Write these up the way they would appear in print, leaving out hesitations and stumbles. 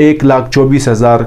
1,24,000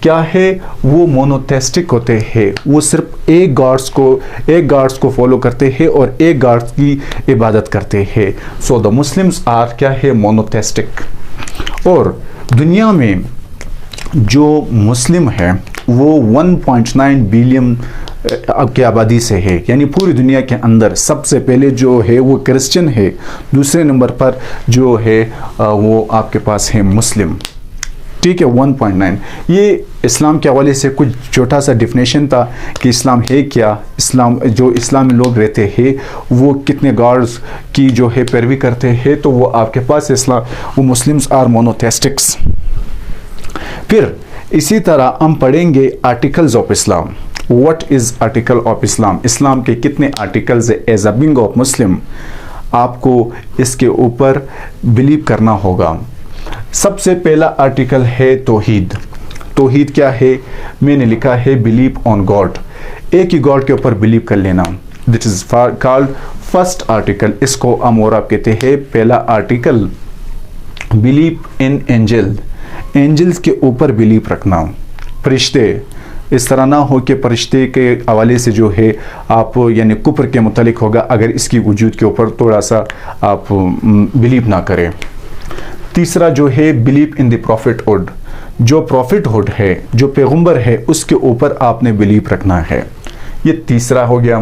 کیا ہے وہ مونوتھیسٹک ہوتے ہیں, وہ صرف ایک گاڈس کو فالو کرتے ہیں اور ایک گاڈ کی عبادت کرتے ہیں. سو دا مسلمس آر کیا ہے مونوتھیسٹک. اور دنیا میں جو مسلم ہے وہ 1.9 بلین کی آبادی سے ہے, یعنی پوری دنیا کے اندر سب سے پہلے جو ہے وہ کرسچن ہے, دوسرے نمبر پر جو ہے وہ آپ کے پاس ہے مسلم. ٹھیک ہے, 1.9. یہ اسلام کے حوالے سے کچھ چھوٹا سا ڈیفینیشن تھا کہ اسلام ہے کیا, اسلام میں لوگ رہتے ہیں وہ کتنے گاڈز کی جو ہے پیروی کرتے ہیں. تو وہ آپ کے پاس وہ مسلمس آر مونوتھیسٹکس. پھر اسی طرح ہم پڑھیں گے articles of Islam. What is article of Islam? Islam کے کتنے articles as a being of Muslim آپ کو اس کے اوپر بلیو کرنا ہوگا. سب سے پہلا آرٹیکل ہے توحید. توحید کیا ہے؟ میں نے لکھا ہے بلیو آن گاڈ, ایک ہی گاڈ کے اوپر بلیو کر لینا. That is called first article. اس کو ہم اور آپ کہتے ہیں پہلا آرٹیکل. بلیو ان اینجل, اینجلز کے اوپر بلیو رکھنا. فرشتے, اس طرح نہ ہو کہ فرشتے کے حوالے سے جو ہے آپ یعنی کفر کے متعلق ہوگا اگر اس کی وجود کے اوپر تھوڑا سا آپ بلیو نہ کریں. تیسرا جو ہے believe in the prophethood, جو پروفٹ ہوڈ ہے, جو پیغمبر ہے, اس کے اوپر آپ نے بلیو رکھنا ہے. یہ تیسرا ہو گیا.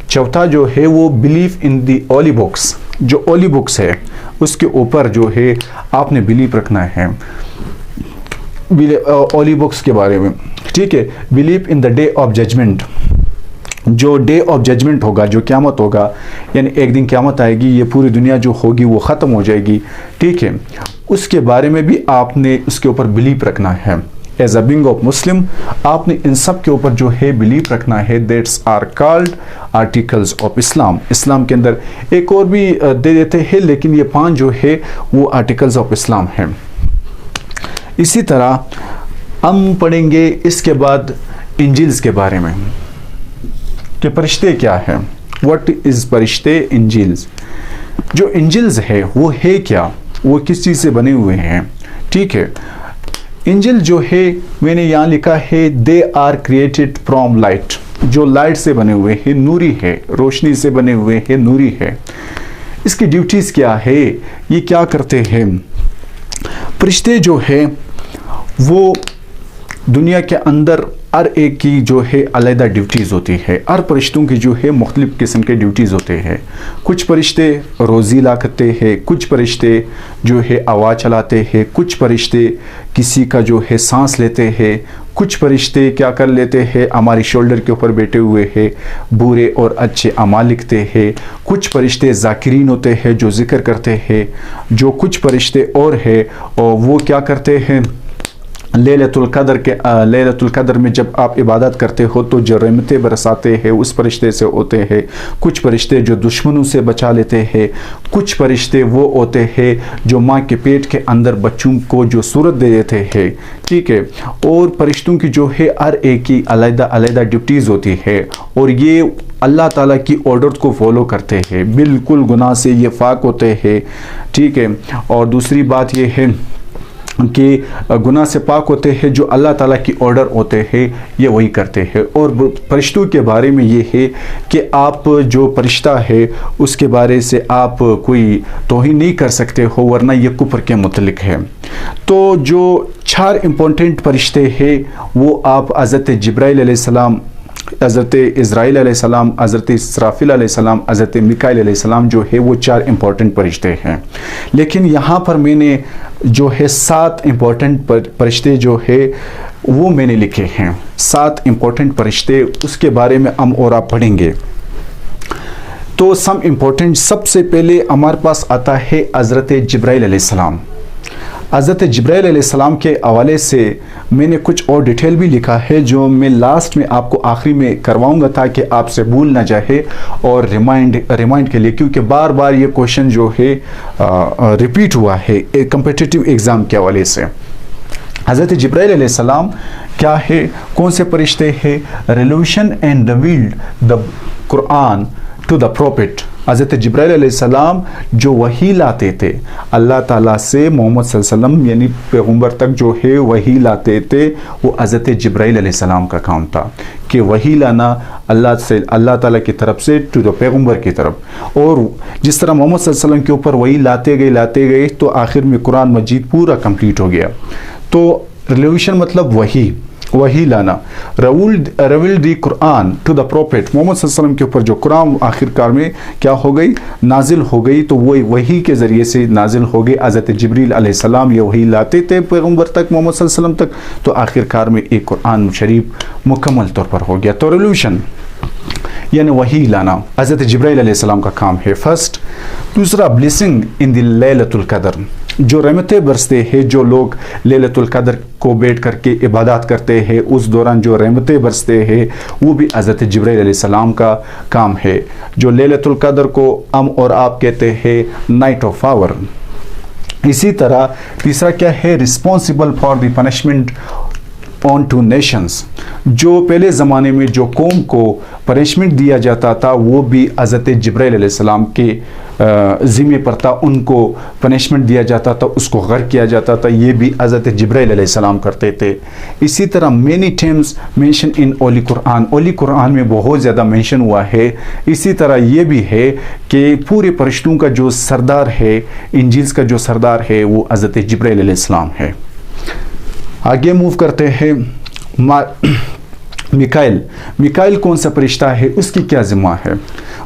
چوتھا جو ہے وہ believe in the holy books, جو ہولی بکس ہے اس کے اوپر جو ہے آپ نے بلیو رکھنا ہے ہولی بکس کے بارے میں. ٹھیک ہے. Believe in the day of judgement, جو ڈے آف ججمنٹ ہوگا, جو قیامت ہوگا, یعنی ایک دن قیامت آئے گی, یہ پوری دنیا جو ہوگی وہ ختم ہو جائے گی. ٹھیک ہے, اس کے بارے میں بھی آپ نے اس کے اوپر بلیو رکھنا ہے. As a being of Muslim آپ نے ان سب کے اوپر جو ہے بلیو رکھنا ہے. That's are called articles of Islam. Islam کے اندر ایک اور بھی دے دیتے ہیں لیکن یہ 5 جو ہے وہ آرٹیکلز آف اسلام ہیں. اسی طرح ہم پڑھیں گے اس کے بعد انجیلز کے بارے میں کہ فرشتے کیا ہیں. واٹ از فرشتے؟ انجیلز. جو انجیلز ہے وہ ہے کیا, وہ کس چیز سے بنے ہوئے ہیں؟ ٹھیک ہے. انجیل جو ہے میں نے یہاں لکھا ہے they are created from light, جو لائٹ سے بنے ہوئے ہیں, نوری ہے, روشنی سے بنے ہوئے ہیں, نوری ہے. اس کی ڈیوٹیز کیا ہے, یہ کیا کرتے ہیں؟ فرشتے جو ہے وہ دنیا کے اندر ہر ایک کی جو ہے علیحدہ ڈیوٹیز ہوتی ہے. ہر فرشتوں کی جو ہے مختلف قسم کے ڈیوٹیز ہوتے ہیں. کچھ فرشتے روزی لا کرتے ہیں, کچھ فرشتے جو ہے ہوا چلاتے ہیں, کچھ فرشتے کسی کا جو ہے سانس لیتے ہیں, کچھ فرشتے کیا کر لیتے ہیں ہماری شولڈر کے اوپر بیٹھے ہوئے ہیں برے اور اچھے اعمال لکھتے ہیں. کچھ فرشتے ذاکرین ہوتے ہیں جو ذکر کرتے ہیں. جو کچھ فرشتے اور ہیں وہ کیا کرتے ہیں لیلۃ القدر میں جب آپ عبادت کرتے ہو تو جو رحمتیں برساتے ہیں اس فرشتے سے ہوتے ہیں. کچھ فرشتے جو دشمنوں سے بچا لیتے ہیں. کچھ فرشتے وہ ہوتے ہیں جو ماں کے پیٹ کے اندر بچوں کو جو صورت دے دیتے ہیں. ٹھیک ہے. اور فرشتوں کی جو ہے ہر ایک کی علیحدہ ڈیوٹیز ہوتی ہے اور یہ اللہ تعالیٰ کی آرڈر کو فالو کرتے ہیں, بالکل گناہ سے یہ پاک ہوتے ہیں. ٹھیک ہے. اور دوسری بات یہ ہے کہ گناہ سے پاک ہوتے ہیں, جو اللہ تعالیٰ کی آرڈر ہوتے ہیں یہ وہی کرتے ہیں. اور فرشتوں کے بارے میں یہ ہے کہ آپ جو فرشتہ ہے اس کے بارے سے آپ کوئی توہین نہیں کر سکتے ہو ورنہ یہ کفر کے متعلق ہے. تو جو 4 امپورٹنٹ فرشتے ہیں وہ آپ حضرت جبرائیل علیہ السلام, حضرت اسرائیل علیہ السلام, حضرت اسرافیل علیہ السلام, حضرت میکائیل علیہ السلام جو ہے وہ 4 امپورٹنٹ فرشتے ہیں. لیکن یہاں پر میں نے جو ہے 7 امپورٹنٹ فرشتے جو ہے وہ میں نے لکھے ہیں. 7 امپورٹنٹ فرشتے, اس کے بارے میں ہم اور آپ پڑھیں گے. تو سب سے پہلے ہمارے پاس آتا ہے حضرت جبرائیل علیہ السلام. حضرت جبرائیل علیہ السلام کے حوالے سے میں نے کچھ اور ڈیٹیل بھی لکھا ہے جو میں لاسٹ میں آپ کو آخری میں کرواؤں گا تاکہ آپ سے بھول نہ جائے اور ریمائنڈ کے لیے, کیونکہ بار بار یہ کوشچن جو ہے ریپیٹ ہوا ہے کمپیٹیٹیو ایگزام کے حوالے سے. حضرت جبرائیل علیہ السلام کیا ہے, کون سے فرشتے ہیں؟ Revelation and revealed the Quran to the prophet. حضرت جبرائیل علیہ السلام جو وحی لاتے تھے اللہ تعالیٰ سے محمد صلی اللہ علیہ وسلم یعنی پیغمبر تک جو ہے وحی لاتے تھے، وہ حضرت جبرائیل علیہ السلام کا کام تھا کہ وحی لانا اللہ تعالیٰ کی طرف سے ٹو دا پیغمبر کی طرف. اور جس طرح محمد صلی اللہ علیہ وسلم کے اوپر وحی لاتے گئے تو آخر میں قرآن مجید پورا کمپلیٹ ہو گیا. تو ریلیویشن مطلب وحی لانا. Reveal the Quran to the prophet Muhammad صلی اللہ علیہ وسلم کے اوپر جو قرآن آخر کار میں کیا ہو گئی، نازل ہو گئی. تو وہ وحی کے ذریعے سے نازل ہو گئی. حضرت جبریل علیہ السلام یہ وحی لاتے تھے پیغمبر تک، محمد صلی اللہ علیہ وسلم تک، تو آخر کار میں ایک قرآن شریف مکمل طور پر ہو گیا. تو ریلیویشن یعنی وحی لانا حضرت جبرائیل علیہ السلام کا کام ہے فرسٹ. دوسرا بلیسنگ ان دی لیلۃ القدر، جو رحمتیں برستے ہیں، جو لوگ لیلۃ القدر کو بیٹھ کر کے عبادات کرتے ہیں اس دوران جو رحمتیں برستے ہیں وہ بھی حضرت جبرائیل علیہ السلام کا کام ہے. جو لیلۃ القدر کو ہم اور آپ کہتے ہیں نائٹ آف آور. اسی طرح تیسرا کیا ہے، responsible for the punishment on two nations, جو پہلے زمانے میں جو قوم کو پنشمنٹ دیا جاتا تھا وہ بھی حضرت جبرائیل علیہ السلام کے ذمے پر تھا. ان کو پنشمنٹ دیا جاتا تھا، اس کو غرق کیا جاتا تھا، یہ بھی حضرت جبرائیل علیہ السلام کرتے تھے. اسی طرح مینی ٹائمز مینشن ان اولی قرآن، اولی قرآن میں بہت زیادہ مینشن ہوا ہے. اسی طرح یہ بھی ہے کہ پورے فرشتوں کا جو سردار ہے، انجیلز کا جو سردار ہے وہ حضرت جبرائیل علیہ السلام ہے. آگے موو کرتے ہیں. میکائل کون سا فرشتہ ہے، اس کی کیا ذمہ ہے؟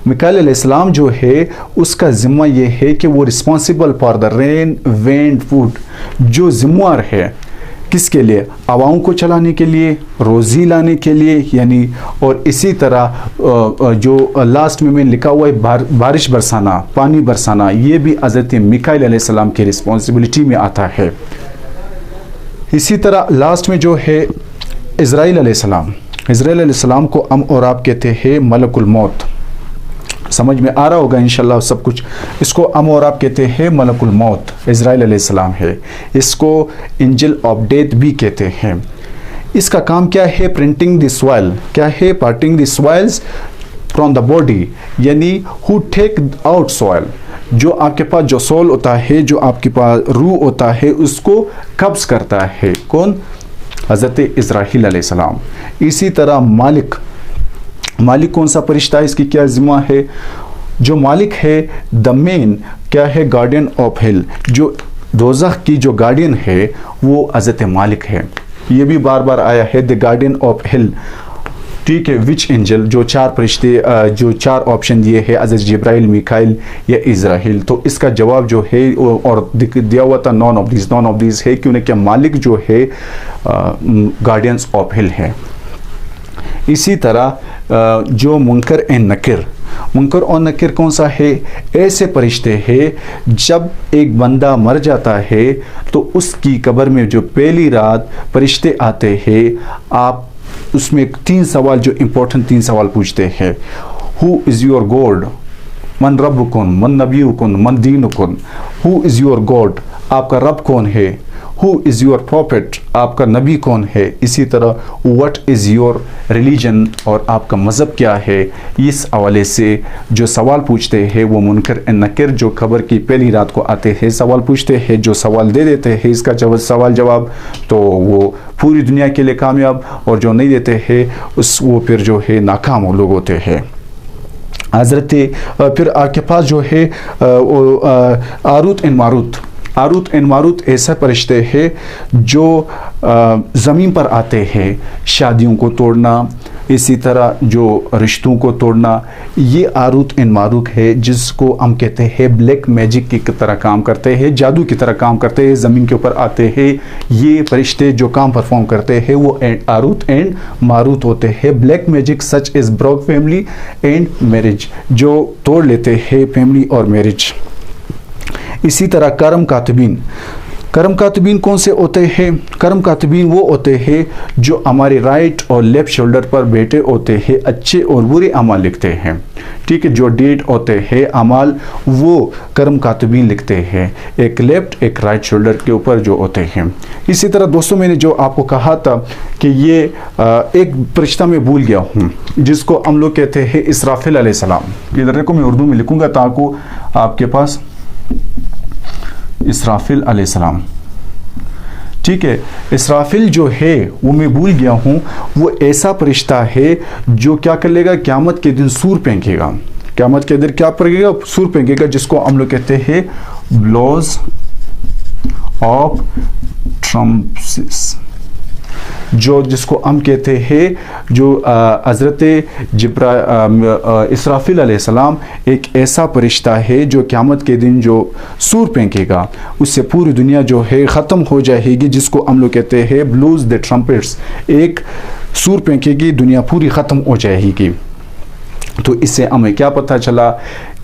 میکائل علیہ السلام جو ہے اس کا ذمہ یہ ہے کہ وہ responsible for the rain wind food, جو ذمہ دار ہے کس کے لیے، عوام کو چلانے کے لیے، روزی لانے کے لیے یعنی. اور اسی طرح جو لاسٹ میں لکھا ہوا ہے بارش برسانا، پانی برسانا، یہ بھی حضرت میکائل علیہ السلام کی رسپانسبلٹی میں آتا ہے. اسی طرح لاسٹ میں جو ہے اسرائیل علیہ السلام کو ہم اور آپ کہتے ہیں ملک الموت. سمجھ میں آ رہا ہوگا انشاءاللہ سب کچھ. اس کو ہم اور آپ کہتے ہیں ملک الموت، اسرائیل علیہ السلام ہے. اس کو انجل آف ڈیتھ بھی کہتے ہیں. اس کا کام کیا ہے، پرنٹنگ دی سوائل، کیا ہے، parting the soils from the body, یعنی ہو ٹیک آؤٹ سوائل، جو آپ کے پاس جو سول ہوتا ہے، جو آپ کے پاس روح ہوتا ہے، اس کو قبض کرتا ہے. کون؟ حضرت اسرائیل علیہ السلام. اسی طرح مالک کون سا فرشتہ ہے، اس کی کیا ذمہ ہے؟ جو مالک ہے دا مین کیا ہے، گارڈین آف ہیل، جو دوزخ کی جو گارڈین ہے وہ حضرت مالک ہے. یہ بھی بار بار آیا ہے دا گارڈین آف ہیل. ٹھیک ہے، وچ اینجل، جو چار فرشتے، جو چار آپشن دیے ہیں، حضرت جبرائیل، میکائل یا اسرائیل. تو اس کا جواب جو ہے اور دیا ہوا تھا نان آف دیز ہے، کیوں نے کہ مالک جو ہے گارڈینس آف ہیل ہے. اسی طرح جو منکر اور نکر کون سا ہے؟ ایسے فرشتے ہیں جب ایک بندہ مر جاتا ہے تو اس کی قبر میں جو پہلی رات فرشتے آتے ہیں، آپ اس میں 3 سوال، جو امپورٹنٹ 3 سوال پوچھتے ہیں. ہو از یور گاڈ، من ربکن، من نبیکن، من دینکن. ہو از یور گاڈ، آپ کا رب کون ہے. ہو از یور پروفیٹ، آپ کا نبی کون ہے. اسی طرح وٹ از یور ریلیجن، اور آپ کا مذہب کیا ہے. اس حوالے سے جو سوال پوچھتے ہیں وہ منکر نکر، جو خبر کی پہلی رات کو آتے ہیں سوال پوچھتے ہیں، جو سوال دے دیتے ہیں اس کا سوال جواب تو وہ پوری دنیا کے لیے کامیاب، اور جو نہیں دیتے ہیں وہ پھر جو ہے ناکام وہ لوگ ہوتے ہیں. حضرت پھر آپ کے پاس جو ہے آروت اینڈ ماروت ایسا فرشتے ہیں جو زمین پر آتے ہیں شادیوں کو توڑنا، اسی طرح جو رشتوں کو توڑنا. یہ آروت اینڈ ماروت ہے جس کو ہم کہتے ہیں بلیک میجک کی طرح کام کرتے ہیں، جادو کی طرح کام کرتے ہیں، زمین کے اوپر آتے ہیں. یہ فرشتے جو کام پرفارم کرتے ہیں وہ آروت اینڈ ماروت ہوتے ہیں. Black magic such as broke family and marriage, جو توڑ لیتے ہیں فیملی اور میرج. اسی طرح کرم کرم کاتبین کون سے ہوتے ہیں؟ کرم کاتبین وہ ہوتے ہیں جو ہمارے رائٹ اور لیفٹ شولڈر پر بیٹھے ہوتے ہیں، اچھے اور برے اعمال لکھتے ہیں، ٹھیک ہے، جو ڈیٹ ہوتے ہیں اعمال وہ کرم کاتبین لکھتے ہیں، ایک لیفٹ ایک رائٹ شولڈر کے اوپر جو ہوتے ہیں۔ اسی طرح دوستوں میں نے جو آپ کو کہا تھا کہ یہ ایک فرشتہ میں بھول گیا ہوں جس کو ہم لوگ کہتے ہیں اسرافیل علیہ السلام، ادھر دیکھو میں اردو میں لکھوں گا تاکہ آپ کے پاس اسرافیل علیہ السلام، ٹھیک ہے، اسرافیل جو ہے وہ میں بھول گیا ہوں، وہ ایسا فرشتہ ہے جو کیا کر لے گا، قیامت کے دن سور پھینکے گا، قیامت کے دن کیا پھینکے گا، سور پھینکے گا، جس کو ہم لوگ کہتے ہیں بلوز آف ٹرمپس، جس کو ہم کہتے ہیں جو حضرت اسرافیل علیہ السلام ایک ایسا فرشتہ ہے جو قیامت کے دن جو سور پھینکے گا، اس سے پوری دنیا جو ہے ختم ہو جائے گی، جس کو ہم لوگ کہتے ہیں بلوز دی ٹرمپٹس، ایک سور پھینکے گی، دنیا پوری ختم ہو جائے گی۔ تو اس سے ہمیں کیا پتہ چلا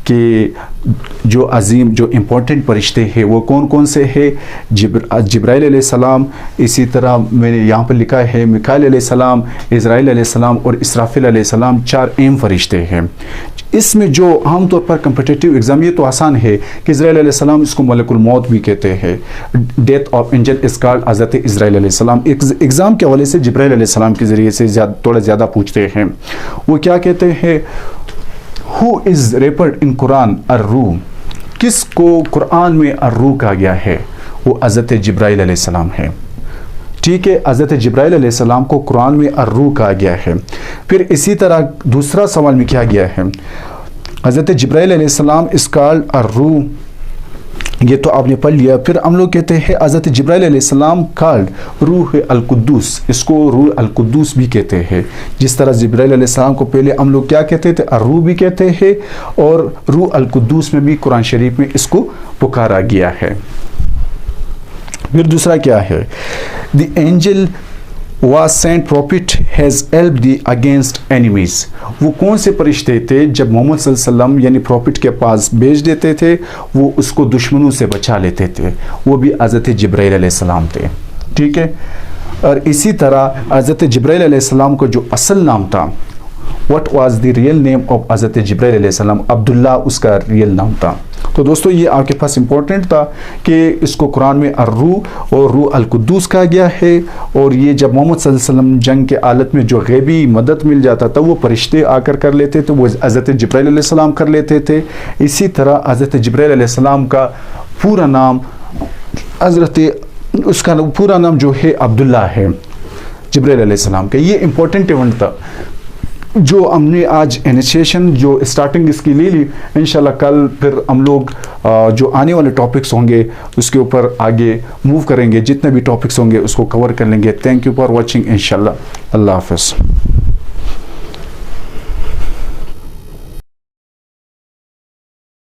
کہ جو عظیم جو امپورٹنٹ فرشتے ہیں وہ کون کون سے ہیں؟ جبرائیل علیہ السلام، اسی طرح میں نے یہاں پر لکھا ہے میکائیل علیہ السلام، عزرائیل علیہ السلام اور اسرافیل علیہ السلام، 4 اہم فرشتے ہیں۔ اس میں جو عام طور پر کمپٹیٹیو ایگزام، یہ تو آسان ہے کہ عزرائیل علیہ السلام اس کو ملک الموت بھی کہتے ہیں، death of angel is called حضرت عزرائیل علیہ السلام۔ ایگزام کے حوالے سے جبرائیل علیہ السلام کے ذریعے سے تھوڑا زیادہ پوچھتے ہیں، وہ کیا کہتے ہیں؟ Who is referred in Quran الروح، کس کو قرآن میں الروح کہا گیا ہے؟ وہ حضرت جبرائیل علیہ السلام ہے، ٹھیک ہے، حضرت جبرائیل علیہ السلام کو قرآن میں الروح کہا گیا ہے۔ پھر اسی طرح دوسرا سوال میں کیا گیا ہے؟ حضرت جبرائیل علیہ السلام is called الروح، یہ تو آپ نے پڑھ لیا۔ پھر ہم لوگ کہتے ہیں حضرت جبرائیل علیہ السلام کالڈ روح القدوس، اس کو روح القدوس بھی کہتے ہیں، جس طرح جبرائیل علیہ السلام کو پہلے ہم لوگ کیا کہتے تھے؟ الروح بھی کہتے ہیں، اور روح القدوس میں بھی قرآن شریف میں اس کو پکارا گیا ہے۔ پھر دوسرا کیا ہے؟ دی Angel was sent prophet has helped the against enemies، وہ کون سے فرشتے تھے جب محمد صلی اللہ علیہ وسلم یعنی پروفٹ کے پاس بھیج دیتے تھے وہ اس کو دشمنوں سے بچا لیتے تھے؟ وہ بھی حضرت جبرائیل علیہ السلام تھے، ٹھیک ہے۔ اور اسی طرح حضرت جبرائیل علیہ السلام کو جو اصل نام تھا، what was the real name of حضرت جبرائیل علیہ السلام، عبداللہ اس کا ریئل نام تھا۔ تو دوستو یہ آپ کے پاس امپورٹنٹ تھا کہ اس کو قرآن میں الروح اور روح القدوس کہا گیا ہے، اور یہ جب محمد صلی اللہ علیہ وسلم جنگ کے حالت میں جو غیبی مدد مل جاتا تھا وہ فرشتے آ کر لیتے تھے، وہ حضرت جبرائیل علیہ السلام کر لیتے تھے۔ اسی طرح حضرت جبرائیل علیہ السلام کا پورا نام اس کا پورا نام جو ہے عبداللہ ہے، جبرائیل علیہ السلام کا۔ یہ امپورٹنٹ ایونٹ تھا جو ہم نے آج انیشیشن جو اسٹارٹنگ اس کی لے لی۔ انشاءاللہ کل پھر ہم لوگ جو آنے والے ٹاپکس ہوں گے اس کے اوپر آگے موو کریں گے، جتنے بھی ٹاپکس ہوں گے اس کو کور کر لیں گے۔ تھینک یو فار واچنگ، انشاءاللہ، اللہ حافظ۔